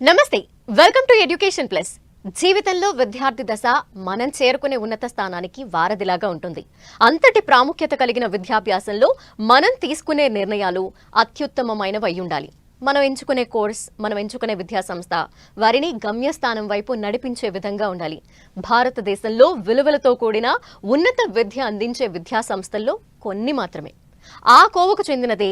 నమస్తే, welcome to education plus. జీవితంలో విద్యార్థి దశ మనం చేరుకునే ఉన్నత స్థానానికి వారధిలాగా ఉంటుంది. అంతటి ప్రాముఖ్యత కలిగిన విద్యాభ్యాసంలో మనం తీసుకునే నిర్ణయాలు అత్యుత్తమమైనవి అయి ఉండాలి. మనం ఎంచుకునే కోర్స్, మనం ఎంచుకునే విద్యా సంస్థ వారిని గమ్యస్థానం వైపు నడిపించే విధంగా ఉండాలి. భారతదేశంలో విలువలతో కూడిన ఉన్నత విద్య అందించే విద్యా సంస్థల్లో కొన్ని మాత్రమే. ఆ కోవకు చెందినదే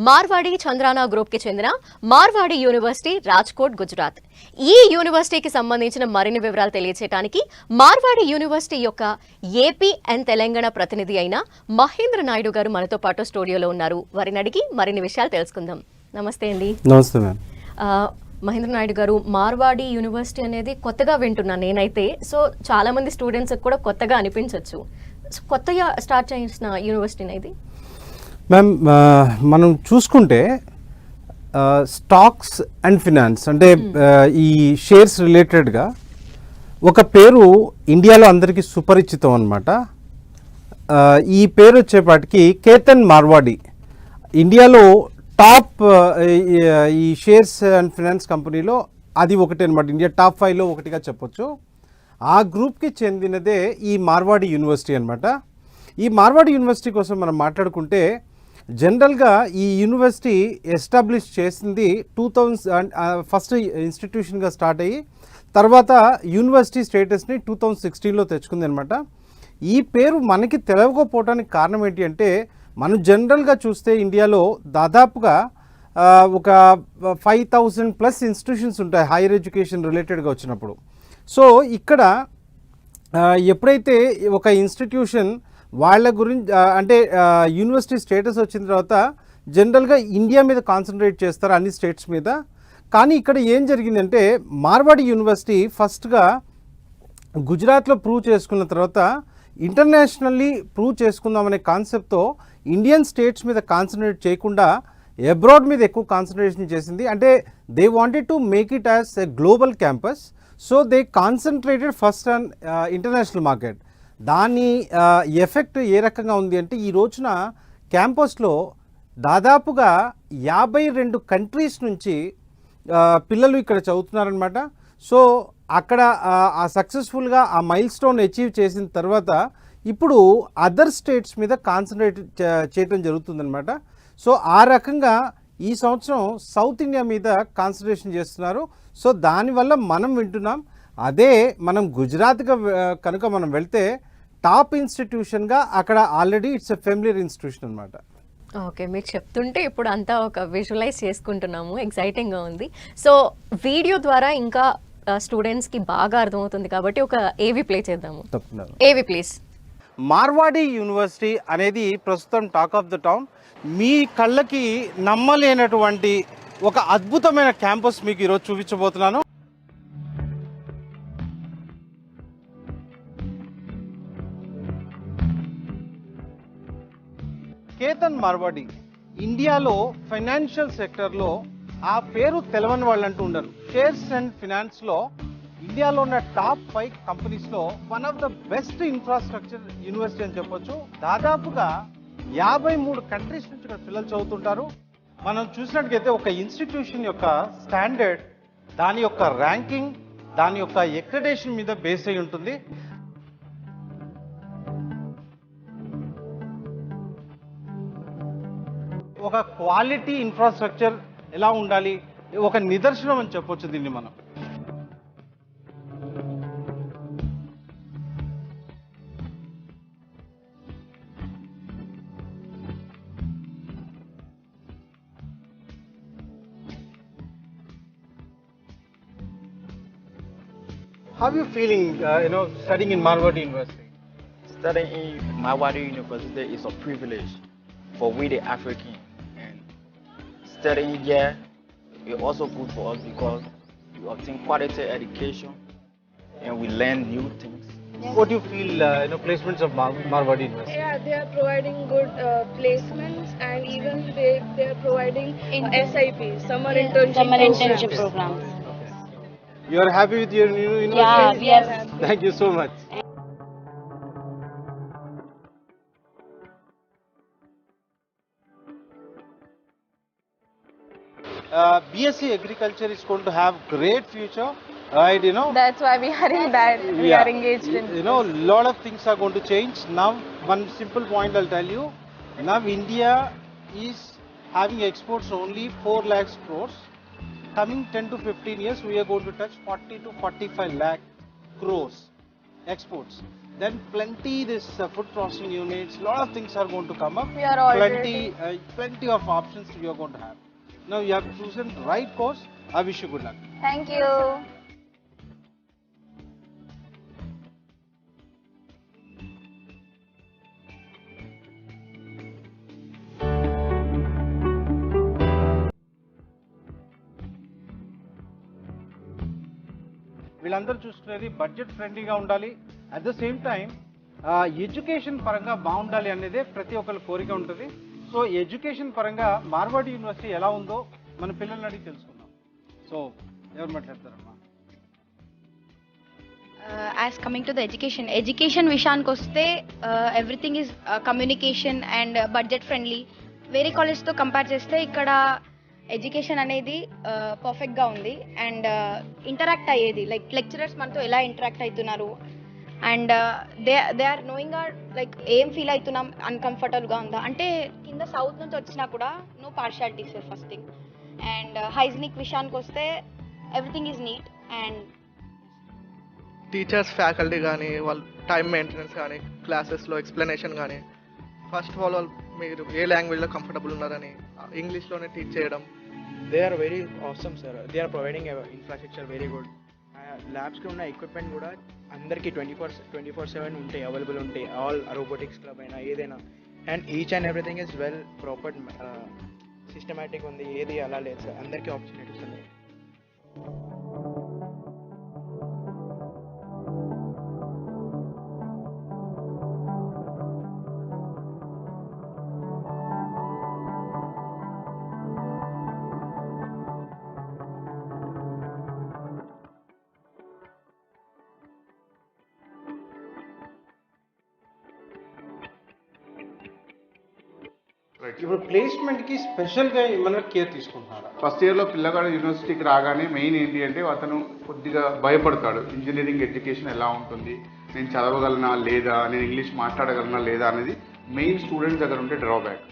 మార్వాడి చంద్రానా గ్రూప్ కి చెందిన మార్వాడి యూనివర్సిటీ, రాజ్కోట్, గుజరాత్. ఈ యూనివర్సిటీకి సంబంధించిన మరిన్ని వివరాలు తెలియచేయడానికి మార్వాడి యూనివర్సిటీ యొక్క ఏపీ అండ్ తెలంగాణ ప్రతినిధి అయిన మహేంద్ర నాయుడు గారు మనతో పాటు స్టూడియోలో ఉన్నారు. వారిని అడిగి మరిన్ని విషయాలు తెలుసుకుందాం. నమస్తే అండి. నమస్తే మ్యామ్. మహేంద్ర నాయుడు గారు, మార్వాడి యూనివర్సిటీ అనేది కొత్తగా వింటున్నాను నేనైతే. సో చాలా మంది స్టూడెంట్స్ కూడా కొత్తగా అనిపించవచ్చు. కొత్తగా స్టార్ట్ చేసిన యూనివర్సిటీ ఇది మ్యామ్. మనం చూసుకుంటే స్టాక్స్ అండ్ ఫినాన్స్ అంటే ఈ షేర్స్ రిలేటెడ్గా ఒక పేరు ఇండియాలో అందరికీ సుపరిచితం అనమాట. ఈ పేరు వచ్చేపాటికి కేతన్ మార్వాడి. ఇండియాలో టాప్ ఈ షేర్స్ అండ్ ఫినాన్స్ కంపెనీలో అది ఒకటి అనమాట. ఇండియా టాప్ 5లో ఒకటిగా చెప్పొచ్చు. ఆ గ్రూప్కి చెందినదే ఈ మార్వాడి యూనివర్సిటీ అనమాట. ఈ మార్వాడి యూనివర్సిటీ కోసం మనం మాట్లాడుకుంటే జనరల్గా ఈ యూనివర్సిటీ ఎస్టాబ్లిష్ చేసింది 2000 ఫస్ట్ ఇన్స్టిట్యూషన్గా స్టార్ట్ అయ్యి తర్వాత యూనివర్సిటీ స్టేటస్ని 2016లో తెచ్చుకుంది అనమాట. ఈ పేరు మనకి తెలవకపోవడానికి కారణం ఏంటి అంటే, మనం జనరల్గా చూస్తే ఇండియాలో దాదాపుగా ఒక 5000+ ఇన్స్టిట్యూషన్స్ ఉంటాయి హైయర్ ఎడ్యుకేషన్ రిలేటెడ్గా వచ్చినప్పుడు. సో ఇక్కడ ఎప్పుడైతే ఒక ఇన్స్టిట్యూషన్ వాళ్ళ గురించి అంటే యూనివర్సిటీ స్టేటస్ వచ్చిన తర్వాత జనరల్గా ఇండియా మీద కాన్సన్ట్రేట్ చేస్తారు, అన్ని స్టేట్స్ మీద. కానీ ఇక్కడ ఏం జరిగిందంటే, మార్వాడి యూనివర్సిటీ ఫస్ట్గా గుజరాత్లో ప్రూవ్ చేసుకున్న తర్వాత ఇంటర్నేషనల్లీ ప్రూవ్ చేసుకుందామనే కాన్సెప్ట్తో ఇండియన్ స్టేట్స్ మీద కాన్సన్ట్రేట్ చేయకుండా అబ్రాడ్ మీద ఎక్కువ కాన్సన్ట్రేషన్ చేసింది. అంటే they wanted to make it as a global campus. So they concentrated first on international market. దాని ఎఫెక్ట్ ఏ రకంగా ఉంది అంటే, ఈ రోజున క్యాంపస్లో దాదాపుగా 52 కంట్రీస్ నుంచి పిల్లలు ఇక్కడ చదువుతున్నారనమాట. సో అక్కడ ఆ సక్సెస్ఫుల్గా ఆ మైల్ స్టోన్ అచీవ్ చేసిన తర్వాత ఇప్పుడు అదర్ స్టేట్స్ మీద కాన్సన్ట్రేట్ చేయడం జరుగుతుందనమాట. సో ఆ రకంగా ఈ సంవత్సరం సౌత్ ఇండియా మీద కాన్సన్ట్రేషన్ చేస్తున్నారు. సో దానివల్ల మనం వింటున్నాం. అదే మనం గుజరాత్గా కనుక మనం వెళ్తే టాప్ ఇన్స్టిట్యూషన్గా అక్కడ already it's a familiar institution అనమాట. ఓకే, మీరు చెప్తుంటే ఇప్పుడు అంతా ఒక విజువలైజ్ చేసుకుంటున్నాము. ఎక్సైటింగ్గా ఉంది. సో వీడియో ద్వారా ఇంకా స్టూడెంట్స్కి బాగా అర్థమవుతుంది కాబట్టి ఒక ఏవి ప్లే చేద్దాము. ఏవి ప్లీజ్. మార్వాడి యూనివర్సిటీ అనేది ప్రస్తుతం టాక్ ఆఫ్ ద టౌన్. మీ కళ్ళకి నమ్మలేనటువంటి ఒక అద్భుతమైన క్యాంపస్ మీకు ఈరోజు చూపించబోతున్నాను. కేతన్ మార్వాడి ఇండియాలో ఫైనాన్షియల్ సెక్టర్లో ఆ పేరు తెలవని వాళ్ళు అంటూ ఉండరు. షేర్స్ అండ్ ఫినాన్స్లో ఇండియాలో ఉన్న టాప్ 5 కంపెనీస్లో one of the best infrastructure university అని చెప్పొచ్చు. దాదాపుగా 53 కంట్రీస్ నుంచి ఇక్కడ పిల్లలు చదువుతుంటారు. మనం చూసినట్టుగైతే ఒక ఇన్స్టిట్యూషన్ యొక్క స్టాండర్డ్, దాని యొక్క ర్యాంకింగ్, దాని యొక్క ఎక్రిడేషన్ మీద బేస్ అయి ఉంటుంది. ఒక క్వాలిటీ ఇన్ఫ్రాస్ట్రక్చర్ ఎలా ఉండాలి, ఒక నిదర్శనం అని చెప్పొచ్చు దీన్ని మనం. How are you feeling, studying in Marwadi University? Studying in Marwadi University is a privilege for we the African, and studying here is also good for us because we obtain quality education and we learn new things. Yeah. What do you feel, placements of Marwadi University? Yeah, they are providing good placements, and even they are providing SIP, summer internship programs. You are happy with your new university? Yeah, we are happy. Thank you so much. BSc Agriculture is going to have great future, right? You know, That's why we are in that. We yeah, are engaged in. you know, lot of things are going to change. Now, one simple point I'll tell you. Now, India is having exports only 4 lakhs crores. Coming 10 to 15 years, we are going to touch 40 to 45 lakh crores exports. Then plenty this food processing units, lot of things are going to come up. We are already. Plenty of options we are going to have. Now you have chosen right course. I wish you good luck. Thank you. వీళ్ళందరూ చూసుకునేది budget ఫ్రెండ్లీగా ఉండాలి, at the same time education పరంగా బాగుండాలి అనేదే ప్రతి ఒక్కరి కోరిక ఉంటుంది. సో ఎడ్యుకేషన్ పరంగా మార్వాడి యూనివర్సిటీ ఎలా ఉందో మన పిల్లల్ని అడిగి తెలుసుకుందాం. సో ఎవరు మాట్లాడతారమ్మా? As coming to the education విషయానికి వస్తే everything is communication and budget friendly. వేరే కాలేజ్తో కంపేర్ చేస్తే ఇక్కడ ఎడ్యుకేషన్ అనేది పర్ఫెక్ట్గా ఉంది అండ్ ఇంటరాక్ట్ అయ్యేది లైక్ లెక్చరర్స్ మనతో ఎలా ఇంటరాక్ట్ అవుతున్నారు and they are knowing like ఏం ఫీల్ అవుతున్నాం, అన్కంఫర్టబుల్గా ఉందా అంటే కింద సౌత్ నుంచి వచ్చినా కూడా no partialities first thing. And hygienic విషయానికి వస్తే everything is neat and teachers faculty కానీ వాళ్ళ టైం మెయింటెనెన్స్ కానీ క్లాసెస్లో ఎక్స్ప్లెనేషన్ కానీ ఫస్ట్ ఆఫ్ ఆల్ మీరు ఏ లాంగ్వేజ్లో కంఫర్టబుల్ ఉన్నారని ఇంగ్లీష్లోనే టీచ్ చేయడం. They are very awesome, sir. They are providing infrastructure very good. ల్యాబ్స్కి ఉన్న ఎక్విప్మెంట్ కూడా అందరికీ 24/7 ఉంటాయి, అవైలబుల్ ఉంటాయి. ఆల్ రోబోటిక్స్ క్లబ్ అయినా ఏదైనా and each and everything is well proper systematic ఉంది. ఏది అలా లేదు సార్, అందరికీ ఆపర్చునిటీస్ ఉన్నాయి. ఇప్పుడు ప్లేస్మెంట్ కి స్పెషల్ గా ఏమైనా కేర్ తీసుకుంటున్నారా? ఫస్ట్ ఇయర్లో పిల్లగాడు యూనివర్సిటీకి రాగానే మెయిన్ ఏంటి అంటే అతను కొద్దిగా భయపడతాడు. ఇంజనీరింగ్ ఎడ్యుకేషన్ ఎలా ఉంటుంది, నేను చదవగలనా లేదా, నేను ఇంగ్లీష్ మాట్లాడగలనా లేదా అనేది మెయిన్ స్టూడెంట్స్ దగ్గర ఉంటే డ్రాబ్యాక్.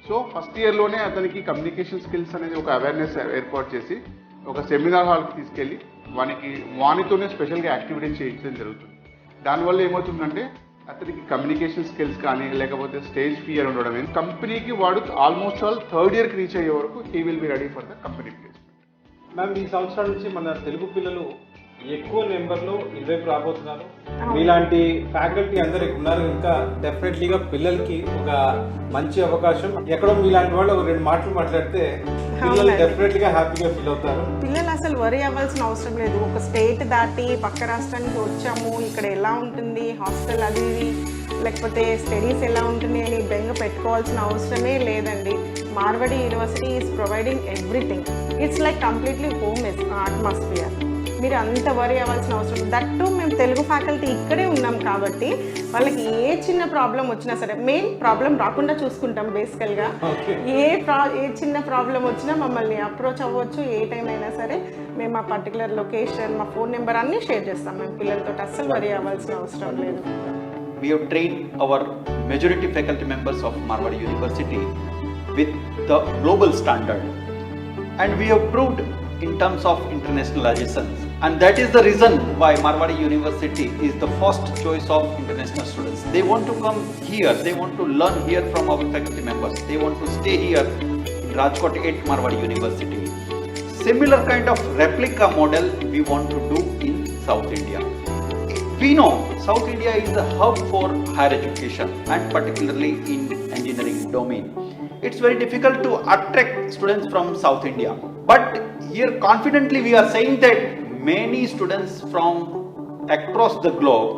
సో ఫస్ట్ ఇయర్లోనే అతనికి కమ్యూనికేషన్ స్కిల్స్ అనేది ఒక అవేర్నెస్ ఏర్పాటు చేసి ఒక సెమినార్ హాల్కి తీసుకెళ్ళి వానితోనే స్పెషల్గా యాక్టివిటీస్ చేయించడం జరుగుతుంది. దానివల్ల ఏమవుతుందంటే అతనికి కమ్యూనికేషన్ స్కిల్స్ కానీ లేకపోతే స్టేజ్ ఫియర్ ఉండడం, కంపెనీకి వాడు ఆల్మోస్ట్ ఆల్ థర్డ్ ఇయర్కి రీచ్ అయ్యే వరకు he will be ready for the company placement. Ma'am, ఈ సంవత్సరాల నుంచి మన తెలుగు పిల్లలు ఎక్కువ నెంబర్లో ఇటువైపు రాబోతున్నారు. మీలాంటి ఫ్యాకల్టీ అందరు ఉన్నారు, ఇంకా డెఫినెట్లీగా పిల్లలకి ఒక మంచి అవకాశం. ఎక్కడో మీలాంటి వాళ్ళు ఒక 2 మాటలు మాట్లాడితే పిల్లలు డెఫినెట్లీగా హ్యాపీగా ఫీల్ అవుతారు. పిల్లలు అసలు వరీ అవ్వాల్సిన అవసరం లేదు. ఒక స్టేట్ దాటి పక్క రాష్ట్రానికి వచ్చాము, ఇక్కడ ఎలా ఉంటుంది హాస్టల్ అది లేకపోతే స్టడీస్ ఎలా ఉంటుంది అని బెంగ పెట్టుకోవాల్సిన అవసరమే లేదండి. Marwadi university is providing everything. It's like completely home atmosphere. మీరు అంత వరీ అవ్వాల్సిన అవసరం. దట్టు మేము తెలుగు ఫ్యాకల్టీ ఇక్కడే ఉన్నాం కాబట్టి వాళ్ళకి ఏ చిన్న ప్రాబ్లం వచ్చినా సరే, మెయిన్ ప్రాబ్లం రాకుండా చూసుకుంటాం బేసికల్గా. ఏ చిన్న ప్రాబ్లం వచ్చినా మమ్మల్ని అప్రోచ్ అవ్వచ్చు ఏ టైం అయినా సరే. మేము మా పర్టికులర్ లొకేషన్, మా ఫోన్ నెంబర్ అన్నీ షేర్ చేస్తాం. మేము పిల్లలతో అస్సలు వరీ అవ్వాల్సిన అవసరం లేదు. We have trained our majority faculty members of Marwadi University with the global standard, and we have proved in terms of internationalizations, and that is the reason why Marwadi University is the first choice of international students. They want to come here, they want to learn here from our faculty members, they want to stay here in Rajkot at Marwadi University. Similar kind of replica model we want to do in South India. We know South India is the hub for higher education and particularly in engineering domain. It's very difficult to attract students from South India, but here confidently we are saying that many students from across the globe,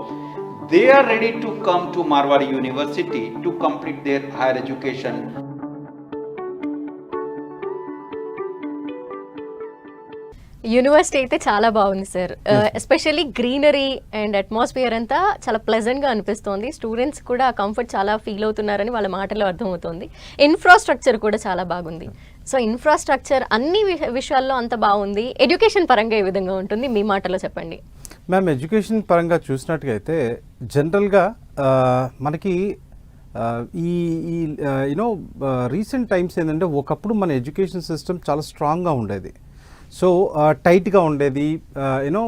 they are ready to come to Marwadi University to complete their higher education. University అయితే చాలా బాగుంది sir. Especially greenery and atmosphere అంతా చాలా ప్లెజెంట్గా అనిపిస్తోంది. Students కూడా comfort చాలా feel అవుతున్నారని వాళ్ళ మాటలో అర్థమవుతోంది. ఇన్ఫ్రాస్ట్రక్చర్ కూడా చాలా బాగుంది. సో ఇన్ఫ్రాస్ట్రక్చర్ అన్ని విషయాల్లో అంత బాగుంది. ఎడ్యుకేషన్ పరంగా ఏ విధంగా ఉంటుంది మీ మాటలో చెప్పండి. మ్యామ్, ఎడ్యుకేషన్ పరంగా చూసినట్టుగా అయితే జనరల్గా మనకి ఈ యూనో రీసెంట్ టైమ్స్ ఏంటంటే ఒకప్పుడు మన ఎడ్యుకేషన్ సిస్టమ్ చాలా స్ట్రాంగ్గా ఉండేది. సో టైట్గా ఉండేది. యూనో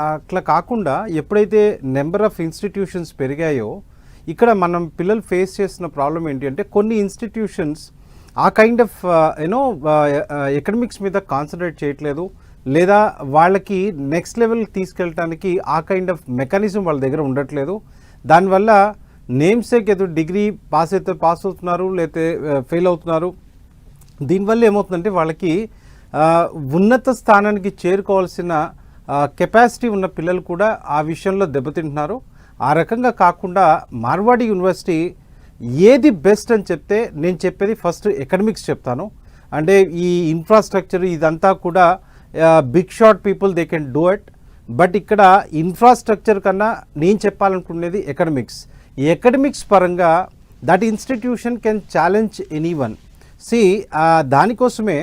అట్లా కాకుండా ఎప్పుడైతే నెంబర్ ఆఫ్ ఇన్స్టిట్యూషన్స్ పెరిగాయో ఇక్కడ మనం పిల్లలు ఫేస్ చేస్తున్న ప్రాబ్లం ఏంటి అంటే కొన్ని ఇన్స్టిట్యూషన్స్ ఆ కైండ్ ఆఫ్ యూనో ఎకడమిక్స్ మీద కాన్సన్ట్రేట్ చేయట్లేదు, లేదా వాళ్ళకి నెక్స్ట్ లెవెల్ తీసుకెళ్ళటానికి ఆ కైండ్ ఆఫ్ మెకానిజం వాళ్ళ దగ్గర ఉండట్లేదు. దానివల్ల నేమ్ సేక్ ఏదో డిగ్రీ పాస్ అవుతున్నారు, లేకపోతే ఫెయిల్ అవుతున్నారు. దీనివల్ల ఏమవుతుందంటే వాళ్ళకి ఉన్నత స్థానానికి చేరుకోవాల్సిన కెపాసిటీ ఉన్న పిల్లలు కూడా ఆ విషయంలో దెబ్బతింటున్నారు. ఆ రకంగా కాకుండా మార్వాడి యూనివర్సిటీ ఏది బెస్ట్ అని చెప్తే నేను చెప్పేది ఫస్ట్ ఎకడమిక్స్ చెప్తాను. అంటే ఈ ఇన్ఫ్రాస్ట్రక్చర్ ఇదంతా కూడా big shot people they can do it. But ఇక్కడ ఇన్ఫ్రాస్ట్రక్చర్ కన్నా నేను చెప్పాలనుకునేది ఎకడమిక్స్. ఎకడమిక్స్ పరంగా that institution can challenge anyone. దానికోసమే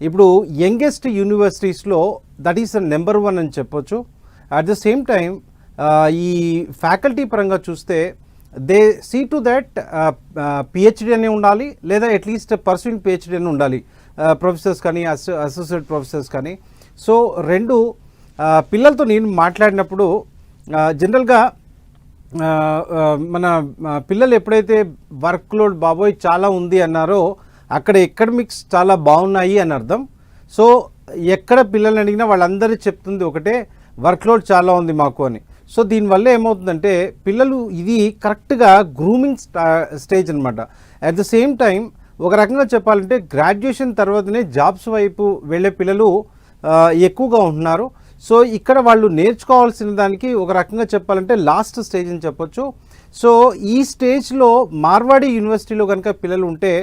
ఇప్పుడు యంగెస్ట్ యూనివర్సిటీస్లో దట్ ఈస్ నెంబర్ 1 అని చెప్పొచ్చు. అట్ ద సేమ్ టైం ఈ ఫ్యాకల్టీ పరంగా చూస్తే they see to that PhD అనే ఉండాలి, లేదా అట్లీస్ట్ పర్సూయింగ్ పిహెచ్డి అని ఉండాలి, ప్రొఫెసర్స్ కానీ అసోసియేట్ ప్రొఫెసర్స్ కానీ. సో రెండు పిల్లలతో నేను మాట్లాడినప్పుడు జనరల్గా మన పిల్లలు ఎప్పుడైతే వర్క్ లోడ్ బాబోయ్ చాలా ఉంది అన్నారో అక్కడ ఎకడమిక్స్ చాలా బాగున్నాయి అని అర్థం. సో ఎక్కడ పిల్లల్ని అడిగినా వాళ్ళందరూ చెప్తుంది ఒకటే, వర్క్ లోడ్ చాలా ఉంది మాకు అని. సో దీనివల్ల ఏమవుతుందంటే పిల్లలు ఇది కరెక్ట్గా గ్రూమింగ్ స్టేజ్ అనమాట. అట్ ద సేమ్ టైం ఒక రకంగా చెప్పాలంటే గ్రాడ్యుయేషన్ తర్వాతనే జాబ్స్ వైపు వెళ్ళే పిల్లలు ఎక్కువగా ఉంటున్నారు. సో ఇక్కడ వాళ్ళు నేర్చుకోవాల్సిన దానికి ఒక రకంగా చెప్పాలంటే లాస్ట్ స్టేజ్ అని చెప్పొచ్చు. సో ఈ స్టేజ్లో మార్వాడి యూనివర్సిటీలో కనుక పిల్లలు ఉంటే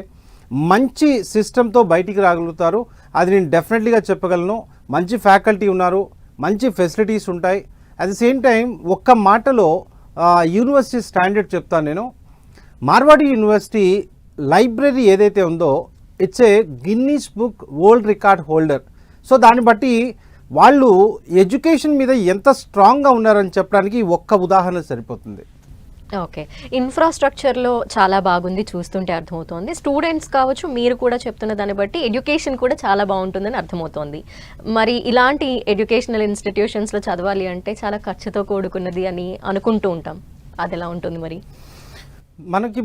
మంచి సిస్టంతో బయటికి రాగలుగుతారు. అది నేను డెఫినెట్లీగా చెప్పగలను. మంచి ఫ్యాకల్టీ ఉన్నారు, మంచి ఫెసిలిటీస్ ఉంటాయి. అట్ ద సేమ్ టైం ఒక్క మాటలో యూనివర్సిటీ స్టాండర్డ్ చెప్తాను నేను. మార్వాడి యూనివర్సిటీ లైబ్రరీ ఏదైతే ఉందో it's a Guinness book world record holder. So దాన్ని బట్టి వాళ్ళు ఎడ్యుకేషన్ మీద ఎంత స్ట్రాంగ్గా ఉన్నారని చెప్పడానికి ఒక్క ఉదాహరణ సరిపోతుంది. ఓకే, ఇన్ఫ్రాస్ట్రక్చర్లో చాలా బాగుంది చూస్తుంటే అర్థమవుతోంది. స్టూడెంట్స్ కావచ్చు, మీరు కూడా చెప్తున్న దాన్ని బట్టి ఎడ్యుకేషన్ కూడా చాలా బాగుంటుందని అర్థమవుతోంది. మరి ఇలాంటి ఎడ్యుకేషనల్ ఇన్స్టిట్యూషన్స్లో చదవాలి అంటే చాలా ఖర్చుతో కూడుకున్నది అని అనుకుంటూ ఉంటాం. అది ఎలా ఉంటుంది మరి?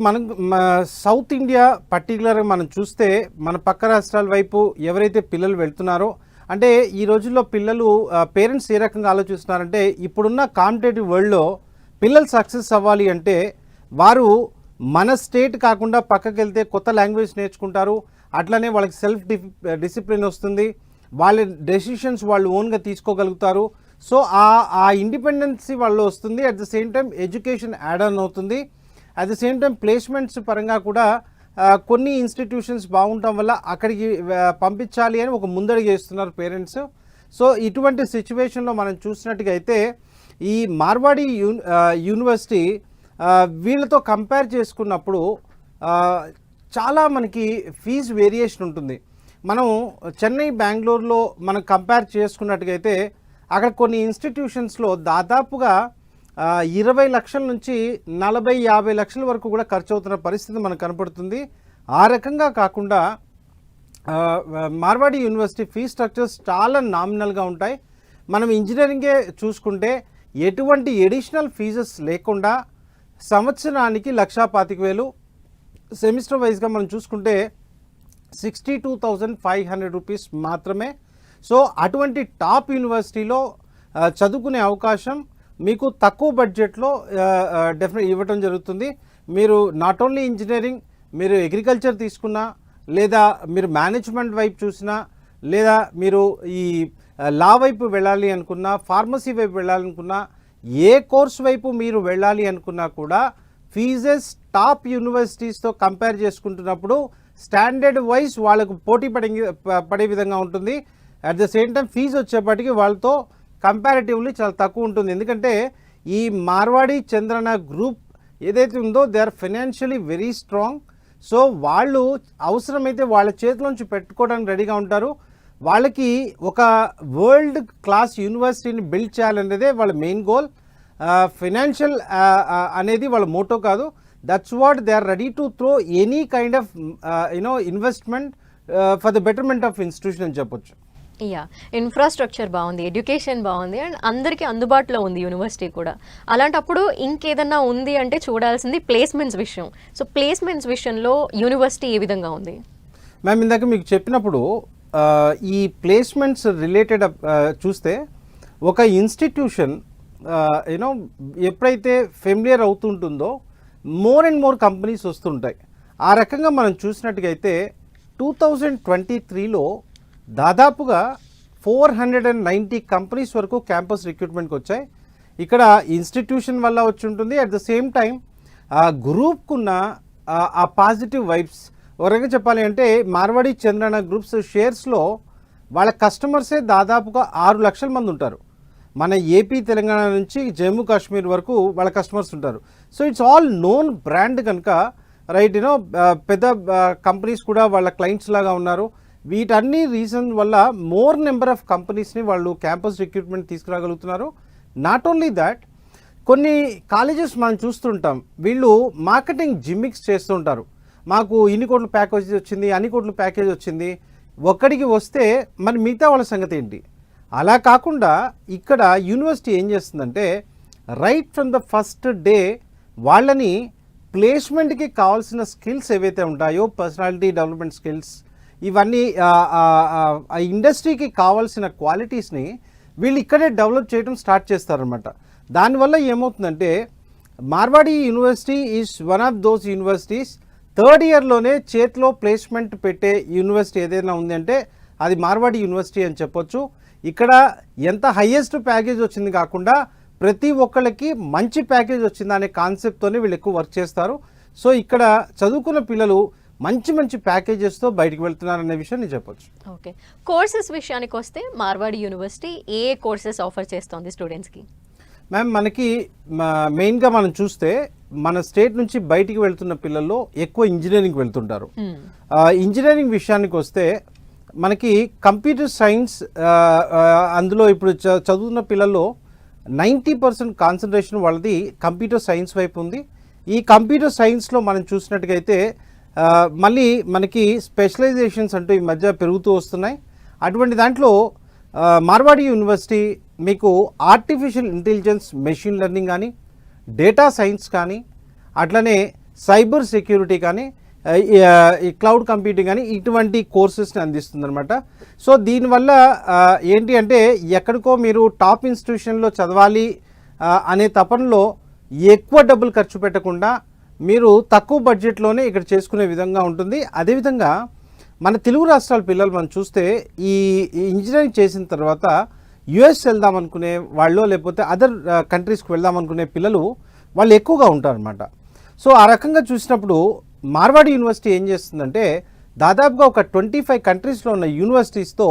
మనం సౌత్ ఇండియా పర్టికులర్గా మనం చూస్తే మన పక్క రాష్ట్రాల వైపు ఎవరైతే పిల్లలు వెళ్తున్నారో, అంటే ఈ రోజుల్లో పిల్లలు పేరెంట్స్ ఏ రకంగా ఆలోచిస్తున్నారంటే ఇప్పుడున్న కాంపిటేటివ్ వరల్డ్లో పిల్లలు సక్సెస్ అవ్వాలి అంటే వారు మన స్టేట్ కాకుండా పక్కకి వెళ్తే కొత్త లాంగ్వేజ్ నేర్చుకుంటారు. అట్లనే వాళ్ళకి సెల్ఫ్ డిసిప్లిన్ వస్తుంది, వాళ్ళ డెసిషన్స్ వాళ్ళు ఓన్గా తీసుకోగలుగుతారు. సో ఆ ఇండిపెండెన్సీ వాళ్ళు వస్తుంది. At the same time education add on అవుతుంది. At the same time placements పరంగా కూడా కొన్ని ఇన్స్టిట్యూషన్స్ బాగుండటం వల్ల అక్కడికి పంపించాలి అని ఒక ముందడుగు వేస్తున్నారు పేరెంట్స్. సో ఇటువంటి సిచ్యువేషన్లో మనం చూసినట్టుగా అయితే ఈ మార్వాడి యూనివర్సిటీ వీళ్ళతో కంపేర్ చేసుకున్నప్పుడు చాలా మనకి ఫీజు వేరియేషన్ ఉంటుంది. మనం చెన్నై, బెంగళూరులో మనం కంపేర్ చేసుకున్నట్టుగైతే అక్కడ కొన్ని ఇన్స్టిట్యూషన్స్లో దాదాపుగా 20 లక్షల నుంచి 40-50 లక్షల వరకు కూడా ఖర్చు అవుతున్న పరిస్థితి మనకు కనపడుతుంది. ఆ రకంగా కాకుండా మార్వాడి యూనివర్సిటీ ఫీ స్ట్రక్చర్స్ చాలా నామినల్గా ఉంటాయి. మనం ఇంజనీరింగే చూసుకుంటే ఎటువంటి ఎడిషనల్ ఫీజెస్ లేకుండా సంవత్సరానికి 1,25,000, సెమిస్టర్ వైజ్గా మనం చూసుకుంటే 62,500 రూపీస్ మాత్రమే. సో అటువంటి టాప్ యూనివర్సిటీలో చదువుకునే అవకాశం మీకు తక్కువ బడ్జెట్లో డెఫినెట్ ఇవ్వటం జరుగుతుంది. మీరు నాట్ ఓన్లీ ఇంజనీరింగ్, మీరు అగ్రికల్చర్ తీసుకున్నా, లేదా మీరు మేనేజ్మెంట్ వైపు చూసినా, లేదా మీరు ఈ లా వైపు వెళ్ళాలి అనుకున్నా, ఫార్మసీ వైపు వెళ్ళాలనుకున్నా, ఏ కోర్స్ వైపు మీరు వెళ్ళాలి అనుకున్నా కూడా ఫీజెస్ టాప్ యూనివర్సిటీస్తో కంపేర్ చేసుకుంటున్నప్పుడు స్టాండర్డ్ వైజ్ వాళ్ళకు పోటీ పడే విధంగా ఉంటుంది. At the same time fee వచ్చేప్పటికి వాళ్ళతో కంపారిటివ్లీ చాలా తక్కువ ఉంటుంది. ఎందుకంటే ఈ మార్వాడి చంద్రన గ్రూప్ ఏదైతే ఉందో they are financially very strong. So వాళ్ళు అవసరమైతే వాళ్ళ చేతిలోంచి పెట్టుకోవడానికి రెడీగా ఉంటారు. వాళ్ళకి ఒక వరల్డ్ క్లాస్ యూనివర్సిటీని బిల్డ్ చేయాలనేదే వాళ్ళ మెయిన్ గోల్. ఫైనాన్షియల్ అనేది వాళ్ళ మోటో కాదు. That's what they are ready to throw any kind of investment for the betterment of institution అని చెప్పొచ్చు. యా, ఇన్ఫ్రాస్ట్రక్చర్ బాగుంది, ఎడ్యుకేషన్ బాగుంది, అండ్ అందరికీ అందుబాటులో ఉంది యూనివర్సిటీ కూడా. అలాంటప్పుడు ఇంకేదన్నా ఉంది అంటే చూడాల్సింది ప్లేస్మెంట్స్ విషయం. సో ప్లేస్మెంట్స్ విషయంలో యూనివర్సిటీ ఏ విధంగా ఉంది? మ్యామ్, ఇందాక మీకు చెప్పినప్పుడు ఈ ప్లేస్మెంట్స్ రిలేటెడ్ చూస్తే ఒక ఇన్స్టిట్యూషన్ ఎప్పుడైతే ఫెమిలియర్ అవుతుంటుందో మోర్ అండ్ మోర్ కంపెనీస్ వస్తుంటాయి. ఆ రకంగా మనం చూసినట్టుగా అయితే 2023లో దాదాపుగా 490 కంపెనీస్ వరకు క్యాంపస్ రిక్రూట్మెంట్కి వచ్చాయి. ఇక్కడ ఇన్స్టిట్యూషన్ వల్ల వచ్చి ఉంటుంది. అట్ ద సేమ్ టైం గ్రూప్కున్న ఆ పాజిటివ్ వైబ్స్, ఒక రకంగా చెప్పాలి అంటే మార్వాడి చంద్రన గ్రూప్స్ షేర్స్లో వాళ్ళ కస్టమర్సే దాదాపుగా 6 లక్షల మంది ఉంటారు. మన ఏపీ తెలంగాణ నుంచి జమ్మూ కాశ్మీర్ వరకు వాళ్ళ కస్టమర్స్ ఉంటారు. So it's all known brand కనుక రైట్ పెద్ద కంపెనీస్ కూడా వాళ్ళ క్లయింట్స్ లాగా ఉన్నారు. వీటన్ని రీజన్ వల్ల మోర్ నెంబర్ ఆఫ్ కంపెనీస్ని వాళ్ళు క్యాంపస్ రిక్రూట్మెంట్ తీసుకురాగలుగుతున్నారు. నాట్ ఓన్లీ దాట్, కొన్ని కాలేజెస్ మనం చూస్తుంటాం, వీళ్ళు మార్కెటింగ్ జిమ్మిక్స్ చేస్తుంటారు. మాకు ఇన్ని కోట్ల ప్యాకేజ్ వచ్చింది, అన్ని కోట్ల ప్యాకేజ్ వచ్చింది, ఒక్కడికి వస్తే మరి మిగతా వాళ్ళ సంగతి ఏంటి? అలా కాకుండా ఇక్కడ యూనివర్సిటీ ఏం చేస్తుందంటే right from the first day వాళ్ళని ప్లేస్మెంట్కి కావాల్సిన స్కిల్స్ ఏవైతే ఉంటాయో, పర్సనాలిటీ డెవలప్మెంట్ స్కిల్స్, ఇవన్నీ ఆ ఇండస్ట్రీకి కావాల్సిన క్వాలిటీస్ని వీళ్ళు ఇక్కడే డెవలప్ చేయడం స్టార్ట్ చేస్తారనమాట. దానివల్ల ఏమవుతుందంటే Marwadi university is one of those universities. Third ఇయర్లోనే చేతిలో ప్లేస్మెంట్ పెట్టే యూనివర్సిటీ ఏదైనా ఉంది అంటే అది మార్వాడి యూనివర్సిటీ అని చెప్పొచ్చు. ఇక్కడ ఎంత హయ్యెస్ట్ ప్యాకేజ్ వచ్చింది కాకుండా ప్రతి ఒక్కళ్ళకి మంచి ప్యాకేజ్ వచ్చింది అనే కాన్సెప్ట్తోనే వీళ్ళు ఎక్కువ వర్క్ చేస్తారు. సో ఇక్కడ చదువుకున్న పిల్లలు మంచి మంచి ప్యాకేజెస్తో బయటకు వెళ్తున్నారనే విషయం నేను చెప్పొచ్చు. ఓకే, కోర్సెస్ విషయానికి వస్తే మార్వాడి యూనివర్సిటీ ఏ కోర్సెస్ ఆఫర్ చేస్తోంది స్టూడెంట్స్కి? మ్యామ్, మనకి మెయిన్గా మనం చూస్తే మన స్టేట్ నుంచి బయటికి వెళ్తున్న పిల్లల్లో ఎక్కువ ఇంజనీరింగ్ వెళ్తుంటారు. ఇంజనీరింగ్ విషయానికి వస్తే మనకి కంప్యూటర్ సైన్స్, అందులో ఇప్పుడు చదువుతున్న పిల్లల్లో 90% కాన్సన్ట్రేషన్ వాళ్ళది కంప్యూటర్ సైన్స్ వైపు ఉంది. ఈ కంప్యూటర్ సైన్స్లో మనం చూసినట్టుగైతే మళ్ళీ మనకి స్పెషలైజేషన్స్ అంటూ ఈ మధ్య పెరుగుతూ వస్తున్నాయి. అటువంటి దాంట్లో మార్వాడి యూనివర్సిటీ మీకు ఆర్టిఫిషియల్ ఇంటెలిజెన్స్, మెషిన్ లెర్నింగ్ కానీ, డేటా సైన్స్ కానీ, అట్లనే సైబర్ సెక్యూరిటీ కానీ, ఈ క్లౌడ్ కంప్యూటింగ్ కానీ ఇటువంటి కోర్సెస్ని అందిస్తుంది అనమాట. సో దీనివల్ల ఏంటి అంటే ఎక్కడికో మీరు టాప్ ఇన్స్టిట్యూషన్లో చదవాలి అనే తపనలో ఎక్కువ డబ్బులు ఖర్చు పెట్టకుండా మీరు తక్కువ బడ్జెట్లోనే ఇక్కడ చేసుకునే విధంగా ఉంటుంది. అదేవిధంగా మన తెలుగు రాష్ట్రాల పిల్లలు మనం చూస్తే ఈ ఇంజనీరింగ్ చేసిన తర్వాత యుఎస్ వెళ్దాం అనుకునే వాళ్ళు, లేకపోతే అదర్ కంట్రీస్కి వెళ్దాం అనుకునే పిల్లలు వాళ్ళు ఎక్కువగా ఉంటారనమాట. సో ఆ రకంగా చూసినప్పుడు మార్వాడి యూనివర్సిటీ ఏం చేస్తుందంటే దాదాపుగా ఒక 25 కంట్రీస్లో ఉన్న యూనివర్సిటీస్తో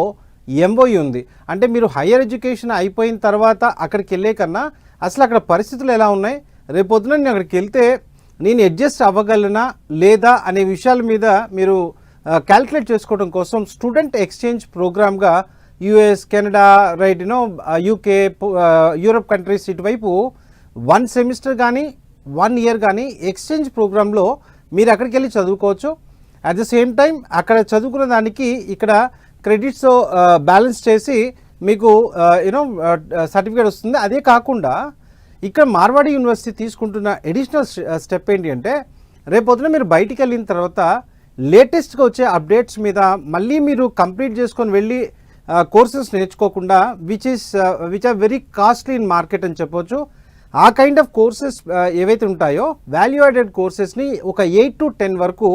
ఎంఓయూ ఉంది. అంటే మీరు హయ్యర్ ఎడ్యుకేషన్ అయిపోయిన తర్వాత అక్కడికి వెళ్ళే కన్నా అసలు అక్కడ పరిస్థితులు ఎలా ఉన్నాయి, రేపొద్దున నేను అక్కడికి వెళ్తే నేను అడ్జస్ట్ అవ్వగలనా లేదా అనే విషయాల మీద మీరు క్యాల్కులేట్ చేసుకోవడం కోసం స్టూడెంట్ ఎక్స్చేంజ్ ప్రోగ్రామ్గా US, Canada, right UK, Europe countries ఇటువైపు 1 సెమిస్టర్ కానీ 1 ఇయర్ కానీ ఎక్స్చేంజ్ ప్రోగ్రాంలో మీరు అక్కడికి వెళ్ళి చదువుకోవచ్చు. అట్ ద సేమ్ టైం అక్కడ చదువుకున్న దానికి ఇక్కడ క్రెడిట్స్ బ్యాలెన్స్ చేసి మీకు సర్టిఫికేట్ వస్తుంది. అదే కాకుండా ఇక్కడ మార్వాడి యూనివర్సిటీ తీసుకుంటున్న ఎడిషనల్ స్టెప్ ఏంటి అంటే రేపొద్దున మీరు బయటికి వెళ్ళిన తర్వాత లేటెస్ట్గా వచ్చే అప్డేట్స్ మీద మళ్ళీ మీరు కంప్లీట్ చేసుకొని వెళ్ళి కోర్సెస్ నేర్చుకోకుండా which are very costly in market అని చెప్పొచ్చు. ఆ కైండ్ ఆఫ్ కోర్సెస్ ఏవైతే ఉంటాయో వాల్యూ యాడెడ్ కోర్సెస్ని ఒక 8 to 10 వరకు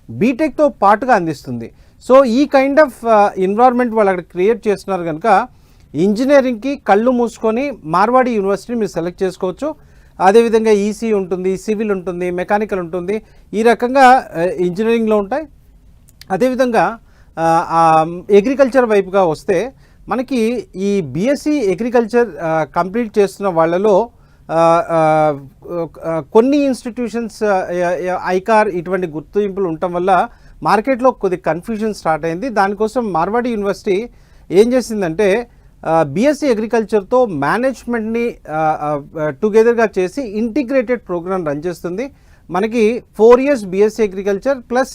బీటెక్తో పాటుగా అందిస్తుంది. సో ఈ కైండ్ ఆఫ్ ఎన్విరాన్మెంట్ వాళ్ళు అక్కడ క్రియేట్ చేస్తున్నారు కనుక ఇంజనీరింగ్కి కళ్ళు మూసుకొని మార్వాడి యూనివర్సిటీని మీరు సెలెక్ట్ చేసుకోవచ్చు. అదేవిధంగా ఈసీ ఉంటుంది, సివిల్ ఉంటుంది, మెకానికల్ ఉంటుంది, ఈ రకంగా ఇంజనీరింగ్లో ఉంటాయి. అదేవిధంగా అగ్రికల్చర్ వైపుగా వస్తే మనకి ఈ బీఎస్సీ అగ్రికల్చర్ కంప్లీట్ చేస్తున్న వాళ్ళలో కొన్ని ఇన్స్టిట్యూషన్స్ ఐకార్ ఇటువంటి గుర్తింపులు ఉండటం వల్ల మార్కెట్లో కొద్ది కన్ఫ్యూజన్ స్టార్ట్ అయింది. దానికోసం మార్వాడి యూనివర్సిటీ ఏం చేసిందంటే బీఎస్సీ అగ్రికల్చర్తో మేనేజ్మెంట్ని టుగెదర్గా చేసి ఇంటిగ్రేటెడ్ ప్రోగ్రామ్ రన్ చేస్తుంది. మనకి 4 years BSc agriculture plus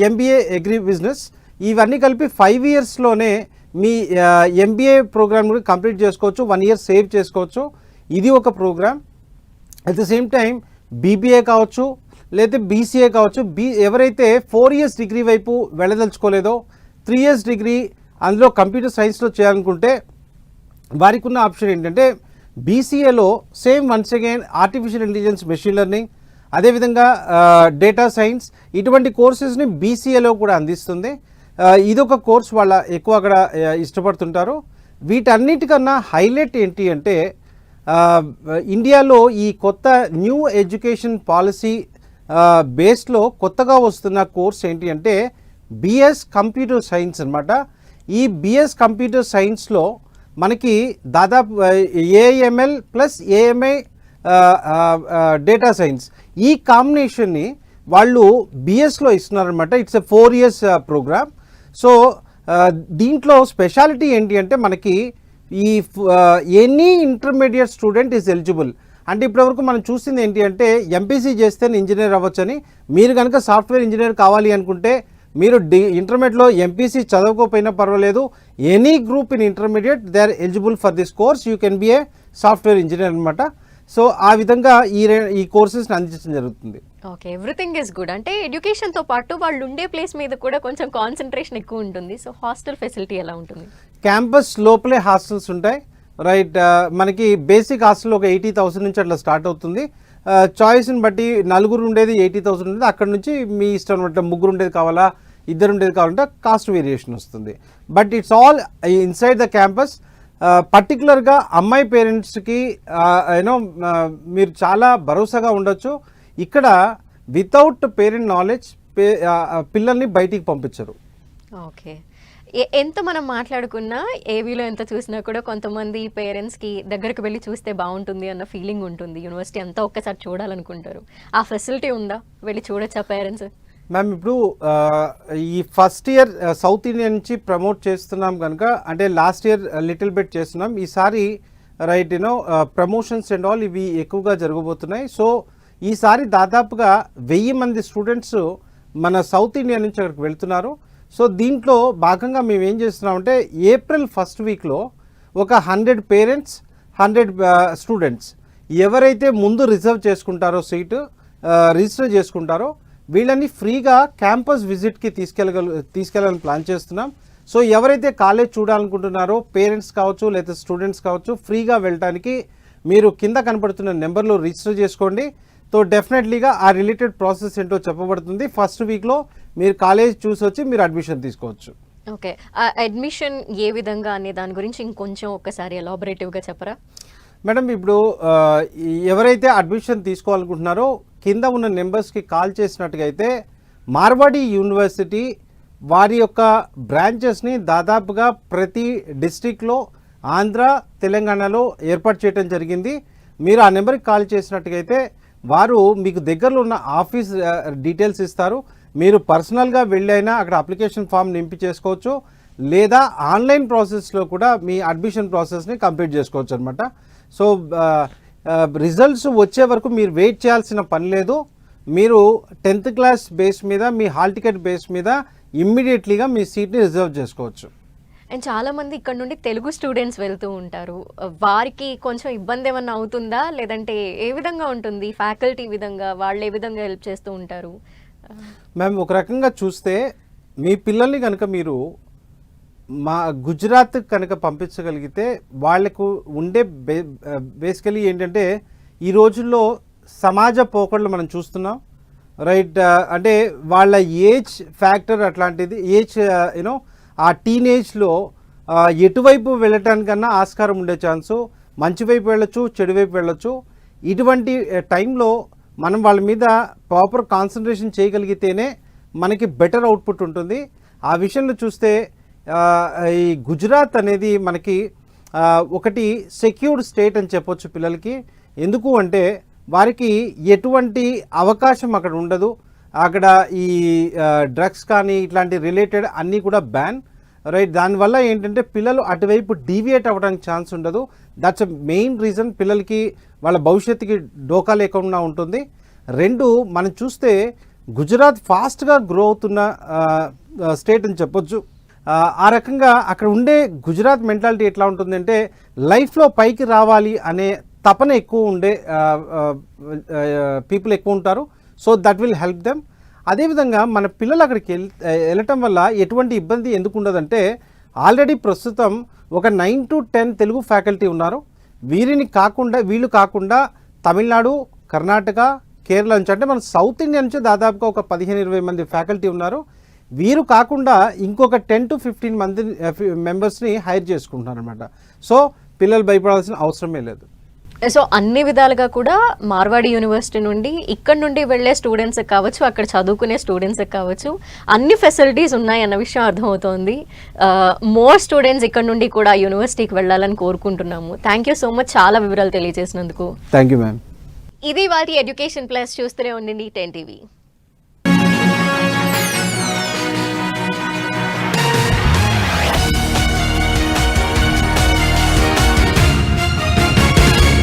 MBA agri business ఇవన్నీ కలిపి 5 yearsలోనే మీ ఎంబీఏ ప్రోగ్రామ్ కూడా కంప్లీట్ చేసుకోవచ్చు, 1 year సేవ్ చేసుకోవచ్చు. ఇది ఒక programme. At the same time BBA కావచ్చు లేదా బీసీఏ కావచ్చు, ఎవరైతే 4 years డిగ్రీ వైపు వెళ్ళదలుచుకోలేదో 3 years డిగ్రీ అందులో కంప్యూటర్ సైన్స్లో చేయాలనుకుంటే వారికి ఉన్న ఆప్షన్ ఏంటంటే బీసీఏలో same once again artificial intelligence, machine learning, అదేవిధంగా డేటా సైన్స్ ఇటువంటి కోర్సెస్ని బీసీఏలో కూడా అందిస్తుంది. ఇదొక కోర్స్ వాళ్ళ ఎక్కువ అక్కడ ఇష్టపడుతుంటారు. వీటన్నిటికన్నా హైలైట్ ఏంటి అంటే ఇండియాలో ఈ కొత్త న్యూ ఎడ్యుకేషన్ పాలసీ బేస్లో కొత్తగా వస్తున్న కోర్స్ ఏంటి అంటే బిఎస్ కంప్యూటర్ సైన్స్ అన్నమాట. ఈ బిఎస్ కంప్యూటర్ సైన్స్లో మనకి దాదాపు AML plus AMI data science ఈ కాంబినేషన్ని వాళ్ళు బిఎస్లో ఇస్తున్నారనమాట. It's a 4 years programme. So దీంట్లో స్పెషాలిటీ ఏంటి అంటే మనకి ఈ any intermediate student is eligible. అంటే ఇప్పటివరకు మనం చూసింది ఏంటి అంటే ఎంపీసీ చేస్తే ఇంజనీర్ అవ్వచ్చని. మీరు కనుక సాఫ్ట్వేర్ ఇంజనీర్ కావాలి అనుకుంటే మీరు ఇంటర్మీడియట్లో ఎంపీసీ చదవకపోయినా పర్వాలేదు, any group in intermediate they are eligible for this course, you can be a software engineer అనమాట. సో ఆ విధంగా ఈ కోర్సెస్ని అందించడం జరుగుతుంది. Okay, everything is good. అంటే ఎడ్యుకేషన్తో పాటు వాళ్ళు ఉండే ప్లేస్ మీద కూడా కొంచెం కాన్సన్ట్రేషన్ ఎక్కువ ఉంటుంది. సో హాస్టల్ ఫెసిలిటీ ఎలా ఉంటుంది? క్యాంపస్ లోపలే హాస్టల్స్ ఉంటాయి. రైట్, మనకి బేసిక్ హాస్టల్ ఒక 80,000 నుంచి అట్లా స్టార్ట్ అవుతుంది. చాయిస్ని బట్టి నలుగురు ఉండేది 80,000 ఉంటుంది. అక్కడ నుంచి మీ ఇష్టం అనమాట, ముగ్గురు ఉండేది కావాలా, ఇద్దరు ఉండేది కావాలంటే కాస్ట్ వేరియేషన్ వస్తుంది. But it's all inside the campus. పర్టికులర్గా అమ్మాయి పేరెంట్స్కి యూనో మీరు చాలా భరోసాగా ఉండొచ్చు. ఇక్కడ వితౌట్ పేరెంట్ నాలెడ్జ్ పిల్లల్ని బయటికి పంపించరు. ఓకే, ఎంత మనం మాట్లాడుకున్నా ఏవీలో ఎంత చూసినా కూడా కొంతమంది పేరెంట్స్కి దగ్గరకు వెళ్ళి చూస్తే బాగుంటుంది అన్న ఫీలింగ్ ఉంటుంది. యూనివర్సిటీ అంతా ఒక్కసారి చూడాలనుకుంటారు. ఆ ఫెసిలిటీ ఉందా? వెళ్ళి చూడొచ్చా పేరెంట్స్? మ్యామ్, ఇప్పుడు ఈ ఫస్ట్ ఇయర్ సౌత్ ఇండియా నుంచి ప్రమోట్ చేస్తున్నాం కనుక, అంటే లాస్ట్ ఇయర్ లిటిల్ బిట్ చేస్తున్నాం, ఈసారి right you know promotions and all ఇవి ఎక్కువగా జరగబోతున్నాయి. సో ఈసారి దాదాపుగా 1000 మంది స్టూడెంట్స్ మన సౌత్ ఇండియా నుంచి అక్కడికి వెళ్తున్నారు. సో దీంట్లో భాగంగా మేము ఏం చేస్తున్నామంటే April 1st వీక్లో ఒక 100 పేరెంట్స్ 100 స్టూడెంట్స్ ఎవరైతే ముందు రిజర్వ్ చేసుకుంటారో సీటు రిజిస్టర్ చేసుకుంటారో వీళ్ళని ఫ్రీగా క్యాంపస్ విజిట్కి తీసుకెళ్ళాలని ప్లాన్ చేస్తున్నాం. సో ఎవరైతే కాలేజ్ చూడాలనుకుంటున్నారో పేరెంట్స్ కావచ్చు లేదా స్టూడెంట్స్ కావచ్చు, ఫ్రీగా వెళ్ళటానికి మీరు కింద కనపడుతున్న నెంబర్లో రిజిస్టర్ చేసుకోండి. సో డెఫినెట్లీగా ఆ రిలేటెడ్ ప్రాసెస్ ఏంటో చెప్పబడుతుంది. ఫస్ట్ వీక్లో మీరు కాలేజ్ చూసి వచ్చి మీరు అడ్మిషన్ తీసుకోవచ్చు. ఓకే, అడ్మిషన్ ఏ విధంగా అనే దాని గురించి ఇంకొంచెం ఒక్కసారి ఎలాబొరేటివ్గా చెప్పరా? మేడం, ఇప్పుడు ఎవరైతే అడ్మిషన్ తీసుకోవాలనుకుంటున్నారో కింద ఉన్న నెంబర్స్కి కాల్ చేసినట్టుగా అయితే మార్వాడి యూనివర్సిటీ వారి యొక్క బ్రాంచెస్ని దాదాపుగా ప్రతి డిస్ట్రిక్ట్లో ఆంధ్ర తెలంగాణలో ఏర్పాటు చేయడం జరిగింది. మీరు ఆ నెంబర్కి కాల్ చేసినట్టుగా అయితే వారు మీకు దగ్గరలో ఉన్న ఆఫీస్ డీటెయిల్స్ ఇస్తారు. మీరు పర్సనల్గా వెళ్ళైనా అక్కడ అప్లికేషన్ ఫామ్ నింపి చేసుకోవచ్చు, లేదా ఆన్లైన్ ప్రాసెస్లో కూడా మీ అడ్మిషన్ ప్రాసెస్ని కంప్లీట్ చేసుకోవచ్చు అనమాట. సో రిజల్ట్స్ వచ్చే వరకు మీరు వెయిట్ చేయాల్సిన పని లేదు. మీరు 10th క్లాస్ బేస్ మీద మీ హాల్ టికెట్ బేస్ మీద ఇమ్మీడియట్లీగా మీ సీట్ని రిజర్వ్ చేసుకోవచ్చు. అండ్ చాలామంది ఇక్కడ నుండి తెలుగు స్టూడెంట్స్ వెళ్తూ ఉంటారు. వారికి కొంచెం ఇబ్బంది ఏమన్నా అవుతుందా, లేదంటే ఏ విధంగా ఉంటుంది? ఫ్యాకల్టీ విధంగా వాళ్ళు ఏ విధంగా హెల్ప్ చేస్తూ ఉంటారు? మ్యామ్, ఒక రకంగా చూస్తే మీ పిల్లల్ని కనుక మీరు మా గుజరాత్ కనుక పంపించగలిగితే వాళ్ళకు ఉండే బేసికలీ ఏంటంటే ఈ రోజుల్లో సమాజ పోకడలు మనం చూస్తున్నాం. రైట్, అంటే వాళ్ళ ఏజ్ ఫ్యాక్టర్ అట్లాంటిది. ఏజ్ యూనో ఆ టీనేజ్లో ఎటువైపు వెళ్ళటానికన్నా ఆస్కారం ఉండే ఛాన్సు, మంచి వైపు వెళ్ళొచ్చు, చెడు వైపు వెళ్ళొచ్చు. ఇటువంటి టైంలో మనం వాళ్ళ మీద ప్రాపర్ కాన్సన్ట్రేషన్ చేయగలిగితేనే మనకి బెటర్ అవుట్పుట్ ఉంటుంది. ఆ విషయంలో చూస్తే ఈ గుజరాత్ అనేది మనకి ఒకటి సెక్యూర్డ్ స్టేట్ అని చెప్పొచ్చు పిల్లలకి. ఎందుకు అంటే వారికి ఎటువంటి అవకాశం అక్కడ ఉండదు. అక్కడ ఈ డ్రగ్స్ కానీ ఇట్లాంటి రిలేటెడ్ అన్నీ కూడా బ్యాన్, రైట్. దానివల్ల ఏంటంటే పిల్లలు అటువైపు డీవియేట్ అవ్వడానికి ఛాన్స్ ఉండదు. దట్స్ అ మెయిన్ రీజన్ పిల్లలకి వాళ్ళ భవిష్యత్తుకి డోకా లేకుండా ఉంటుంది. 2, మనం చూస్తే గుజరాత్ ఫాస్ట్గా గ్రో అవుతున్న స్టేట్ అని చెప్పొచ్చు. ఆ రకంగా అక్కడ ఉండే గుజరాత్ మెంటాలిటీ ఎట్లా ఉంటుందంటే లైఫ్లో పైకి రావాలి అనే తపన ఎక్కువ ఉండే పీపుల్ ఎక్కువ ఉంటారు. So that will help them. అదేవిధంగా మన పిల్లలు అక్కడికి వెళ్ళటం వల్ల ఎటువంటి ఇబ్బంది ఎందుకు ఉండదంటే ఆల్రెడీ ప్రస్తుతం ఒక 9 to 10 తెలుగు ఫ్యాకల్టీ ఉన్నారు. వీళ్ళు కాకుండా తమిళనాడు, కర్ణాటక, కేరళ నుంచి, అంటే మన సౌత్ ఇండియా నుంచి దాదాపుగా ఒక 15-20 మంది ఫ్యాకల్టీ ఉన్నారు. వీరు కాకుండా ఇంకొక 10 to 15 మంది మెంబర్స్ని హైర్ చేసుకుంటున్నారు అనమాట. సో పిల్లలు భయపడాల్సిన అవసరమే లేదు. సో అన్ని విధాలుగా కూడా మార్వాడి యూనివర్సిటీ నుండి ఇక్కడ నుండి వెళ్ళే స్టూడెంట్స్కి కావచ్చు, అక్కడ చదువుకునే స్టూడెంట్స్కి కావచ్చు, అన్ని ఫెసిలిటీస్ ఉన్నాయి అన్న విషయం అర్థమవుతోంది. మోర్ స్టూడెంట్స్ ఇక్కడ నుండి కూడా యూనివర్సిటీకి వెళ్ళాలని కోరుకుంటున్నాము. థ్యాంక్ యూ సో మచ్, చాలా వివరాలు తెలియజేసినందుకు. Thank you ma'am. ఇది వాటి ఎడ్యుకేషన్ ప్లస్. చూస్తూనే ఉండండి 10 TV.